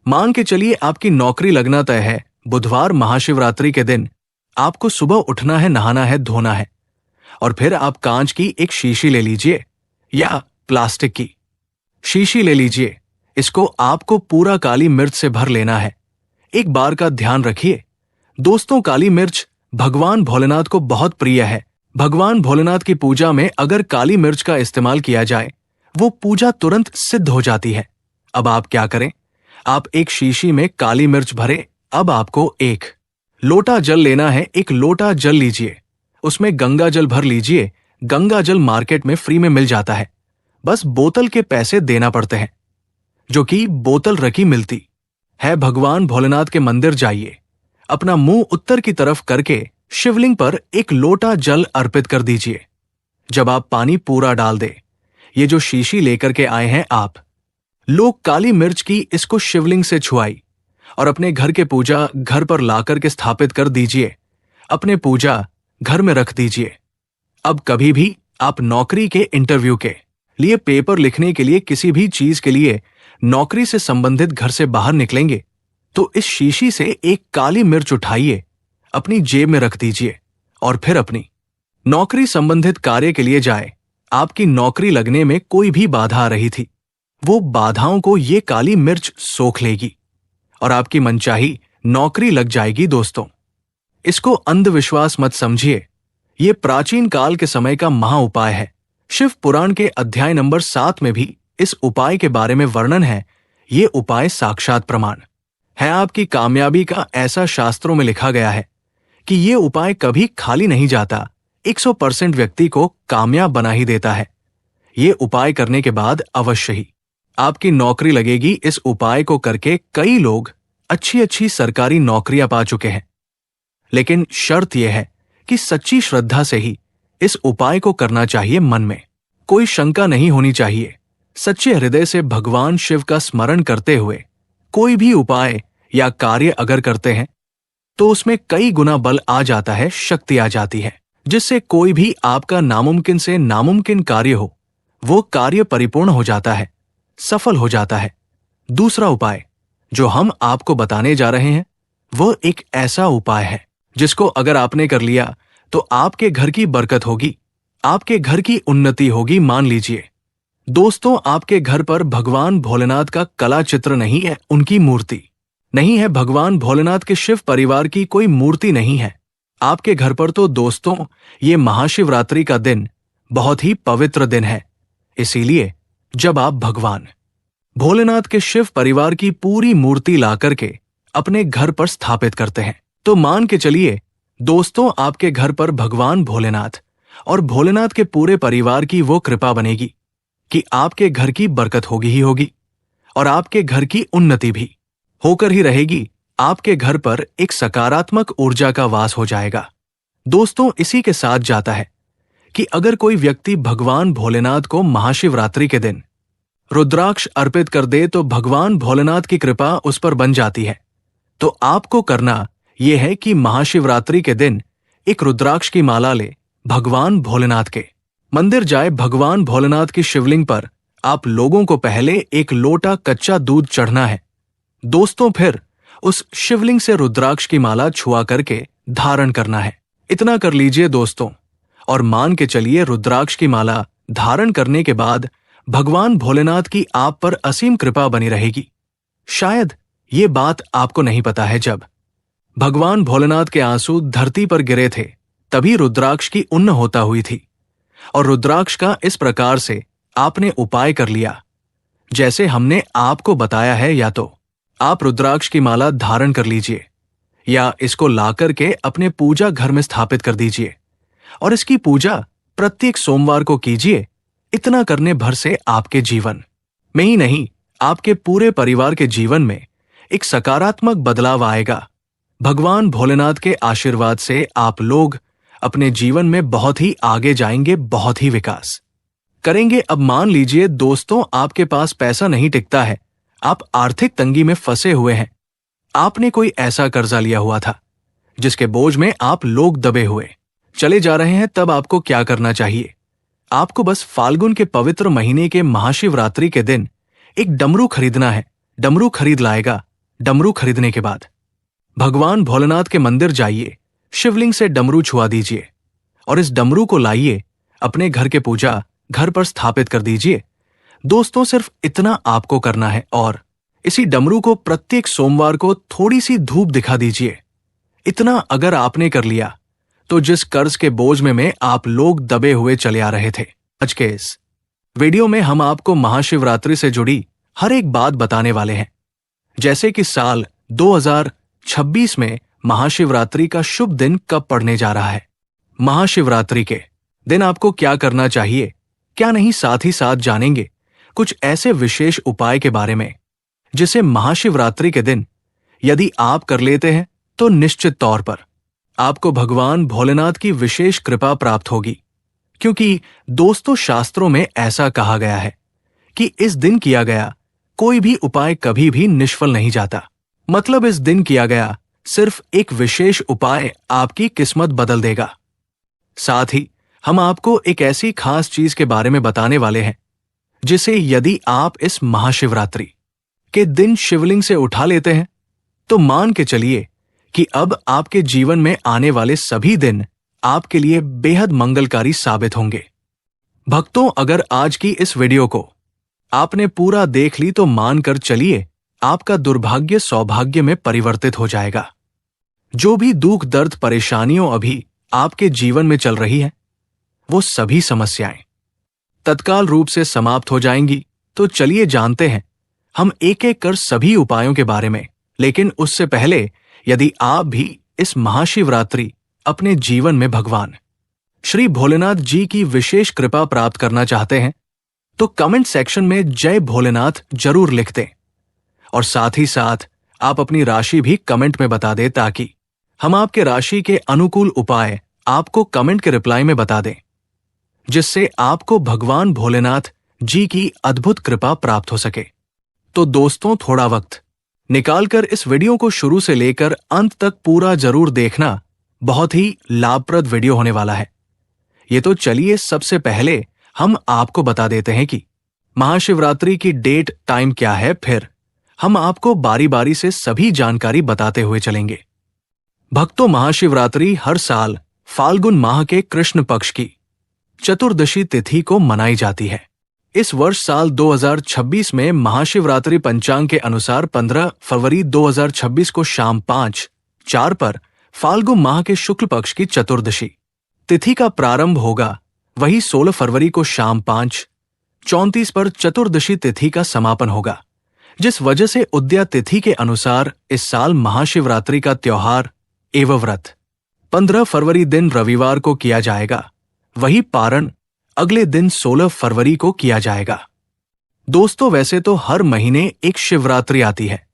मान के चलिए आपकी नौकरी लगना तय है। बुधवार महाशिवरात्रि के दिन आपको सुबह उठना है, नहाना है, धोना है, और फिर आप कांच की एक शीशी ले लीजिए या प्लास्टिक की शीशी ले लीजिए। इसको आपको पूरा काली मिर्च से भर लेना है। एक बार का ध्यान रखिए दोस्तों, काली मिर्च भगवान भोलेनाथ को बहुत प्रिय है। भगवान भोलेनाथ की पूजा में अगर काली मिर्च का इस्तेमाल किया जाए, वो पूजा तुरंत सिद्ध हो जाती है। अब आप क्या करें, आप एक शीशी में काली मिर्च भरे। अब आपको एक लोटा जल लेना है। एक लोटा जल लीजिए, उसमें गंगा जल भर लीजिए। गंगा जल मार्केट में फ्री में मिल जाता है, बस बोतल के पैसे देना पड़ते हैं, जो कि बोतल रखी मिलती है। भगवान भोलेनाथ के मंदिर जाइए, अपना मुंह उत्तर की तरफ करके शिवलिंग पर एक लोटा जल अर्पित कर दीजिए। जब आप पानी पूरा डाल दे, ये जो शीशी लेकर के आए हैं आप लोग, काली मिर्च की इसको शिवलिंग से छुआई और अपने घर के पूजा घर पर लाकर के स्थापित कर दीजिए। अपने पूजा घर में रख दीजिए। अब कभी भी आप नौकरी के इंटरव्यू के लिए, पेपर लिखने के लिए, किसी भी चीज के लिए नौकरी से संबंधित घर से बाहर निकलेंगे, तो इस शीशी से एक काली मिर्च उठाइए, अपनी जेब में रख दीजिए और फिर अपनी नौकरी संबंधित कार्य के लिए जाए। आपकी नौकरी लगने में कोई भी बाधा आ रही थी, वो बाधाओं को ये काली मिर्च सोख लेगी और आपकी मनचाही नौकरी लग जाएगी। दोस्तों, इसको अंधविश्वास मत समझिए, ये प्राचीन काल के समय का महा उपाय है। शिव पुराण के अध्याय नंबर 7 में भी इस उपाय के बारे में वर्णन है। ये उपाय साक्षात प्रमाण है आपकी कामयाबी का। ऐसा शास्त्रों में लिखा गया है कि ये उपाय कभी खाली नहीं जाता, 100% व्यक्ति को कामयाब बना ही देता है। ये उपाय करने के बाद अवश्य ही आपकी नौकरी लगेगी। इस उपाय को करके कई लोग अच्छी अच्छी सरकारी नौकरियां पा चुके हैं, लेकिन शर्त यह है कि सच्ची श्रद्धा से ही इस उपाय को करना चाहिए। मन में कोई शंका नहीं होनी चाहिए। सच्चे हृदय से भगवान शिव का स्मरण करते हुए कोई भी उपाय या कार्य अगर करते हैं, तो उसमें कई गुना बल आ जाता है, शक्ति आ जाती है, जिससे कोई भी आपका नामुमकिन से नामुमकिन कार्य हो, वो कार्य परिपूर्ण हो जाता है, सफल हो जाता है। दूसरा उपाय जो हम आपको बताने जा रहे हैं, वो एक ऐसा उपाय है जिसको अगर आपने कर लिया तो आपके घर की बरकत होगी, आपके घर की उन्नति होगी। मान लीजिए दोस्तों, आपके घर पर भगवान भोलेनाथ का कला चित्र नहीं है, उनकी मूर्ति नहीं है, भगवान भोलेनाथ के शिव परिवार की कोई मूर्ति नहीं है आपके घर पर, तो दोस्तों, ये महाशिवरात्रि का दिन बहुत ही पवित्र दिन है। इसीलिए जब आप भगवान भोलेनाथ के शिव परिवार की पूरी मूर्ति ला करके अपने घर पर स्थापित करते हैं, तो मान के चलिए दोस्तों, आपके घर पर भगवान भोलेनाथ और भोलेनाथ के पूरे परिवार की वो कृपा बनेगी कि आपके घर की बरकत होगी ही होगी और आपके घर की उन्नति भी होकर ही रहेगी। आपके घर पर एक सकारात्मक ऊर्जा का वास हो जाएगा। दोस्तों, इसी के साथ जाता है कि अगर कोई व्यक्ति भगवान भोलेनाथ को महाशिवरात्रि के दिन रुद्राक्ष अर्पित कर दे, तो भगवान भोलेनाथ की कृपा उस पर बन जाती है। तो आपको करना यह है कि महाशिवरात्रि के दिन एक रुद्राक्ष की माला ले, भगवान भोलेनाथ के मंदिर जाए, भगवान भोलेनाथ की शिवलिंग पर आप लोगों को पहले एक लोटा कच्चा दूध चढ़ना है। दोस्तों, फिर उस शिवलिंग से रुद्राक्ष की माला छुआ करके धारण करना है। इतना कर लीजिए दोस्तों, और मान के चलिए रुद्राक्ष की माला धारण करने के बाद भगवान भोलेनाथ की आप पर असीम कृपा बनी रहेगी। शायद ये बात आपको नहीं पता है, जब भगवान भोलेनाथ के आंसू धरती पर गिरे थे, तभी रुद्राक्ष की उन्न होता हुई थी। और रुद्राक्ष का इस प्रकार से आपने उपाय कर लिया जैसे हमने आपको बताया है, या तो आप रुद्राक्ष की माला धारण कर लीजिए या इसको लाकर के अपने पूजा घर में स्थापित कर दीजिए। और इसकी पूजा प्रत्येक सोमवार को कीजिए। इतना करने भर से आपके जीवन में ही नहीं, आपके पूरे परिवार के जीवन में एक सकारात्मक बदलाव आएगा। भगवान भोलेनाथ के आशीर्वाद से आप लोग अपने जीवन में बहुत ही आगे जाएंगे, बहुत ही विकास करेंगे। अब मान लीजिए दोस्तों, आपके पास पैसा नहीं टिकता है, आप आर्थिक तंगी में फंसे हुए हैं। आपने कोई ऐसा कर्जा लिया हुआ था जिसके बोझ में आप लोग दबे हुए चले जा रहे हैं। तब आपको क्या करना चाहिए? आपको बस फाल्गुन के पवित्र महीने के महाशिवरात्रि के दिन एक डमरू खरीदना है। डमरू खरीद लाएगा। डमरू खरीदने के बाद भगवान भोलेनाथ के मंदिर जाइए, शिवलिंग से डमरू छुआ दीजिए और इस डमरू को लाइए अपने घर के पूजा घर पर स्थापित कर दीजिए। दोस्तों, सिर्फ इतना आपको करना है और इसी डमरू को प्रत्येक सोमवार को थोड़ी सी धूप दिखा दीजिए। इतना अगर आपने कर लिया तो जिस कर्ज के बोझ में आप लोग दबे हुए चले आ रहे थे, आज के इस वीडियो में हम आपको महाशिवरात्रि से जुड़ी हर एक बात बताने वाले हैं। जैसे कि साल 2026 में महाशिवरात्रि का शुभ दिन कब पड़ने जा रहा है, महाशिवरात्रि के दिन आपको क्या करना चाहिए, क्या नहीं, साथ ही साथ जानेंगे कुछ ऐसे विशेष उपाय के बारे में जिसे महाशिवरात्रि के दिन यदि आप कर लेते हैं तो निश्चित तौर पर आपको भगवान भोलेनाथ की विशेष कृपा प्राप्त होगी। क्योंकि दोस्तों, शास्त्रों में ऐसा कहा गया है कि इस दिन किया गया कोई भी उपाय कभी भी निष्फल नहीं जाता। मतलब इस दिन किया गया सिर्फ एक विशेष उपाय आपकी किस्मत बदल देगा। साथ ही हम आपको एक ऐसी खास चीज के बारे में बताने वाले हैं जिसे यदि आप इस महाशिवरात्रि के दिन शिवलिंग से उठा लेते हैं तो मान के चलिए कि अब आपके जीवन में आने वाले सभी दिन आपके लिए बेहद मंगलकारी साबित होंगे। भक्तों, अगर आज की इस वीडियो को आपने पूरा देख ली तो मानकर चलिए आपका दुर्भाग्य सौभाग्य में परिवर्तित हो जाएगा। जो भी दुख दर्द परेशानियों अभी आपके जीवन में चल रही है, वो सभी समस्याएं तत्काल रूप से समाप्त हो जाएंगी। तो चलिए जानते हैं हम एक एक कर सभी उपायों के बारे में। लेकिन उससे पहले यदि आप भी इस महाशिवरात्रि अपने जीवन में भगवान श्री भोलेनाथ जी की विशेष कृपा प्राप्त करना चाहते हैं तो कमेंट सेक्शन में जय भोलेनाथ जरूर लिख दें और साथ ही साथ आप अपनी राशि भी कमेंट में बता दें ताकि हम आपके राशि के अनुकूल उपाय आपको कमेंट के रिप्लाई में बता दें, जिससे आपको भगवान भोलेनाथ जी की अद्भुत कृपा प्राप्त हो सके। तो दोस्तों, थोड़ा वक्त निकालकर इस वीडियो को शुरू से लेकर अंत तक पूरा जरूर देखना। बहुत ही लाभप्रद वीडियो होने वाला है ये। तो चलिए सबसे पहले हम आपको बता देते हैं कि महाशिवरात्रि की डेट टाइम क्या है, फिर हम आपको बारी बारी से सभी जानकारी बताते हुए चलेंगे। भक्तों, महाशिवरात्रि हर साल फाल्गुन माह के कृष्ण पक्ष की चतुर्दशी तिथि को मनाई जाती है। इस वर्ष साल 2026 में महाशिवरात्रि पंचांग के अनुसार 15 फरवरी 2026 को शाम 5:04 पर फाल्गुन माह के शुक्ल पक्ष की चतुर्दशी तिथि का प्रारंभ होगा। वही 16 फरवरी को शाम 5:34 पर चतुर्दशी तिथि का समापन होगा, जिस वजह से उदया तिथि के अनुसार इस साल महाशिवरात्रि का त्योहार एवं व्रत 15 फरवरी दिन रविवार को किया जाएगा। वही पारण अगले दिन 16 फरवरी को किया जाएगा। दोस्तों, वैसे तो हर महीने एक शिवरात्रि आती है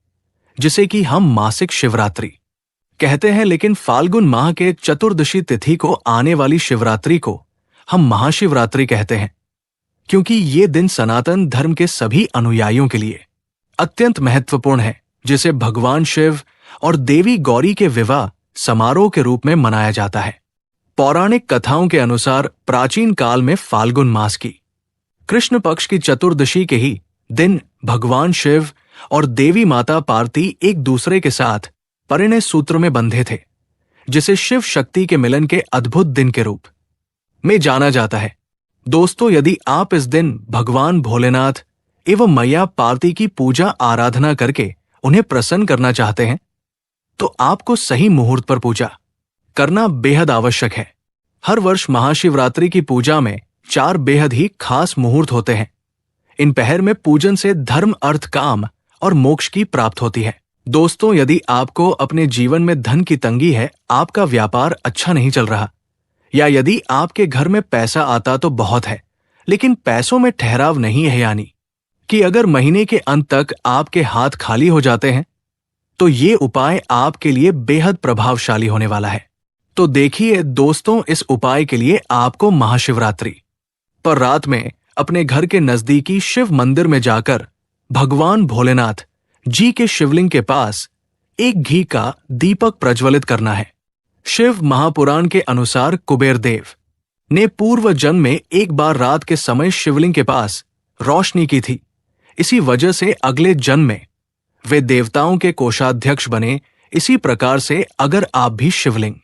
जिसे कि हम मासिक शिवरात्रि कहते हैं, लेकिन फाल्गुन माह के चतुर्दशी तिथि को आने वाली शिवरात्रि को हम महाशिवरात्रि कहते हैं, क्योंकि ये दिन सनातन धर्म के सभी अनुयायियों के लिए अत्यंत महत्वपूर्ण है, जिसे भगवान शिव और देवी गौरी के विवाह समारोह के रूप में मनाया जाता है। पौराणिक कथाओं के अनुसार प्राचीन काल में फाल्गुन मास की कृष्ण पक्ष की चतुर्दशी के ही दिन भगवान शिव और देवी माता पार्वती एक दूसरे के साथ परिणय सूत्र में बंधे थे, जिसे शिव शक्ति के मिलन के अद्भुत दिन के रूप में जाना जाता है। दोस्तों, यदि आप इस दिन भगवान भोलेनाथ एवं मैया पार्वती की पूजा आराधना करके उन्हें प्रसन्न करना चाहते हैं तो आपको सही मुहूर्त पर पूजा करना बेहद आवश्यक है। हर वर्ष महाशिवरात्रि की पूजा में 4 बेहद ही खास मुहूर्त होते हैं। इन पहर में पूजन से धर्म, अर्थ, काम और मोक्ष की प्राप्त होती है। दोस्तों, यदि आपको अपने जीवन में धन की तंगी है, आपका व्यापार अच्छा नहीं चल रहा या यदि आपके घर में पैसा आता तो बहुत है, लेकिन पैसों में ठहराव नहीं है, यानी कि अगर महीने के अंत तक आपके हाथ खाली हो जाते हैं, तो ये उपाय आपके लिए बेहद प्रभावशाली होने वाला है। तो देखिए दोस्तों, इस उपाय के लिए आपको महाशिवरात्रि पर रात में अपने घर के नजदीकी शिव मंदिर में जाकर भगवान भोलेनाथ जी के शिवलिंग के पास एक घी का दीपक प्रज्वलित करना है। शिव महापुराण के अनुसार कुबेर देव ने पूर्व जन्म में एक बार रात के समय शिवलिंग के पास रोशनी की थी। इसी वजह से अगले जन्म में वे देवताओं के कोषाध्यक्ष बने। इसी प्रकार से अगर आप भी शिवलिंग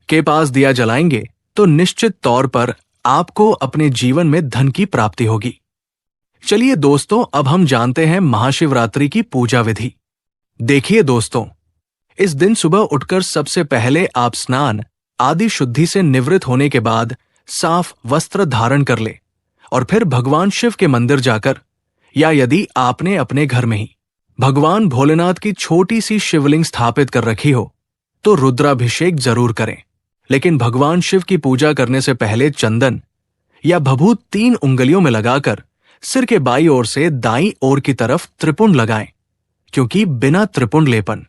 के पास दिया जलाएंगे तो निश्चित तौर पर आपको अपने जीवन में धन की प्राप्ति होगी। चलिए दोस्तों, अब हम जानते हैं महाशिवरात्रि की पूजा विधि। देखिए दोस्तों, इस दिन सुबह उठकर सबसे पहले आप स्नान आदि शुद्धि से निवृत्त होने के बाद साफ वस्त्र धारण कर ले और फिर भगवान शिव के मंदिर जाकर, या यदि आपने अपने घर में ही भगवान भोलेनाथ की छोटी सी शिवलिंग स्थापित कर रखी हो तो रुद्राभिषेक जरूर करें। लेकिन भगवान शिव की पूजा करने से पहले चंदन या भभूत 3 उंगलियों में लगाकर सिर के बाईं ओर से दाईं ओर की तरफ त्रिपुंड लगाएं, क्योंकि बिना त्रिपुंड लेपन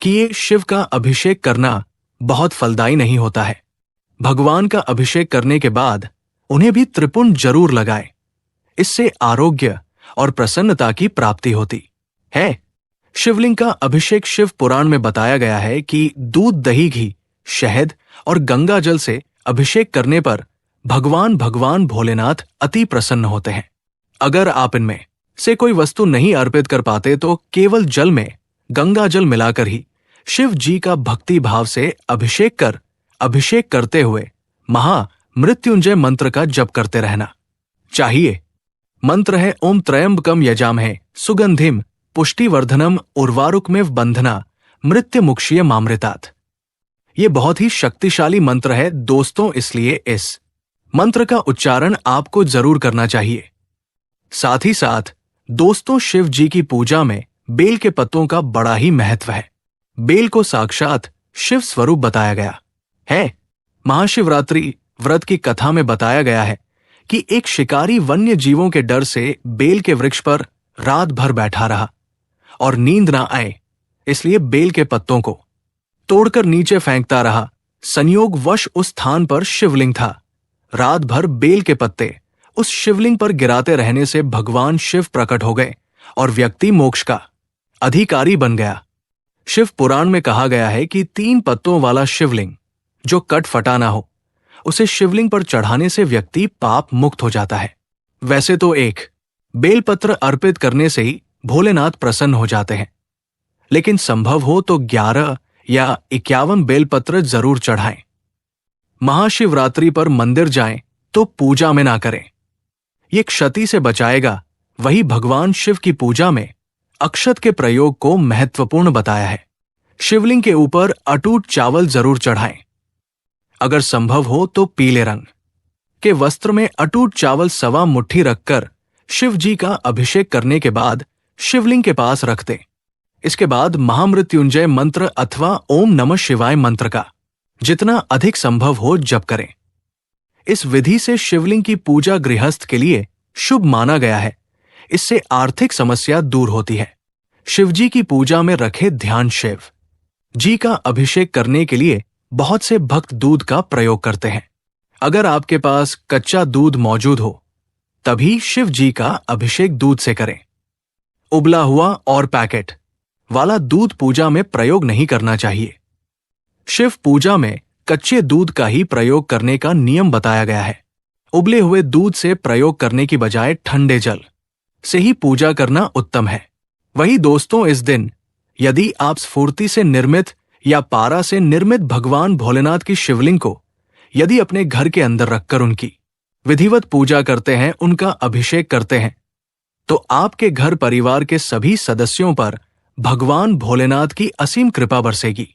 किए शिव का अभिषेक करना बहुत फलदायी नहीं होता है। भगवान का अभिषेक करने के बाद उन्हें भी त्रिपुंड जरूर लगाएं। इससे आरोग्य और प्रसन्नता की प्राप्ति होती है। शिवलिंग का अभिषेक शिव पुराण में बताया गया है कि दूध, दही, घी, शहद और गंगा जल से अभिषेक करने पर भगवान भोलेनाथ अति प्रसन्न होते हैं। अगर आप इनमें से कोई वस्तु नहीं अर्पित कर पाते तो केवल जल में गंगा जल मिलाकर ही शिव जी का भक्ति भाव से अभिषेक करते हुए महामृत्युंजय मंत्र का जप करते रहना चाहिए। मंत्र है ओम त्रयंबकम यजामहे सुगंधिम पुष्टिवर्धनम उर्वारुकमेव बंधना मृत्युमुक्षीय मामृतात्। ये बहुत ही शक्तिशाली मंत्र है दोस्तों, इसलिए इस मंत्र का उच्चारण आपको जरूर करना चाहिए। साथ ही साथ दोस्तों, शिव जी की पूजा में बेल के पत्तों का बड़ा ही महत्व है। बेल को साक्षात शिव स्वरूप बताया गया है। महाशिवरात्रि व्रत की कथा में बताया गया है कि एक शिकारी वन्य जीवों के डर से बेल के वृक्ष पर रात भर बैठा रहा और नींद ना आए, इसलिए बेल के पत्तों को तोड़कर नीचे फेंकता रहा। संयोगवश उस स्थान पर शिवलिंग था। रात भर बेल के पत्ते उस शिवलिंग पर गिराते रहने से भगवान शिव प्रकट हो गए और व्यक्ति मोक्ष का अधिकारी बन गया। शिव पुराण में कहा गया है कि 3 पत्तों वाला शिवलिंग जो कट फटा ना हो, उसे शिवलिंग पर चढ़ाने से व्यक्ति पाप मुक्त हो जाता है। वैसे तो एक बेलपत्र अर्पित करने से ही भोलेनाथ प्रसन्न हो जाते हैं, लेकिन संभव हो तो 11 या 51 बेलपत्र जरूर चढ़ाएं। महाशिवरात्रि पर मंदिर जाएं तो पूजा में ना करें, ये क्षति से बचाएगा। वही भगवान शिव की पूजा में अक्षत के प्रयोग को महत्वपूर्ण बताया है। शिवलिंग के ऊपर अटूट चावल जरूर चढ़ाएं। अगर संभव हो तो पीले रंग के वस्त्र में अटूट चावल 1.25 मुट्ठी रखकर शिव जी का अभिषेक करने के बाद शिवलिंग के पास रख दें। इसके बाद महामृत्युंजय मंत्र अथवा ओम नमः शिवाय मंत्र का जितना अधिक संभव हो जप करें। इस विधि से शिवलिंग की पूजा गृहस्थ के लिए शुभ माना गया है। इससे आर्थिक समस्या दूर होती है। शिवजी की पूजा में रखे ध्यान शिव जी का अभिषेक करने के लिए बहुत से भक्त दूध का प्रयोग करते हैं। अगर आपके पास कच्चा दूध मौजूद हो तभी शिव जी का अभिषेक दूध से करें। उबला हुआ और पैकेट वाला दूध पूजा में प्रयोग नहीं करना चाहिए। शिव पूजा में कच्चे दूध का ही प्रयोग करने का नियम बताया गया है। उबले हुए दूध से प्रयोग करने की बजाय ठंडे जल से ही पूजा करना उत्तम है। वही दोस्तों, इस दिन यदि आप स्फूर्ति से निर्मित या पारा से निर्मित भगवान भोलेनाथ की शिवलिंग को यदि अपने घर के अंदर रखकर उनकी विधिवत पूजा करते हैं, उनका अभिषेक करते हैं, तो आपके घर परिवार के सभी सदस्यों पर भगवान भोलेनाथ की असीम कृपा बरसेगी।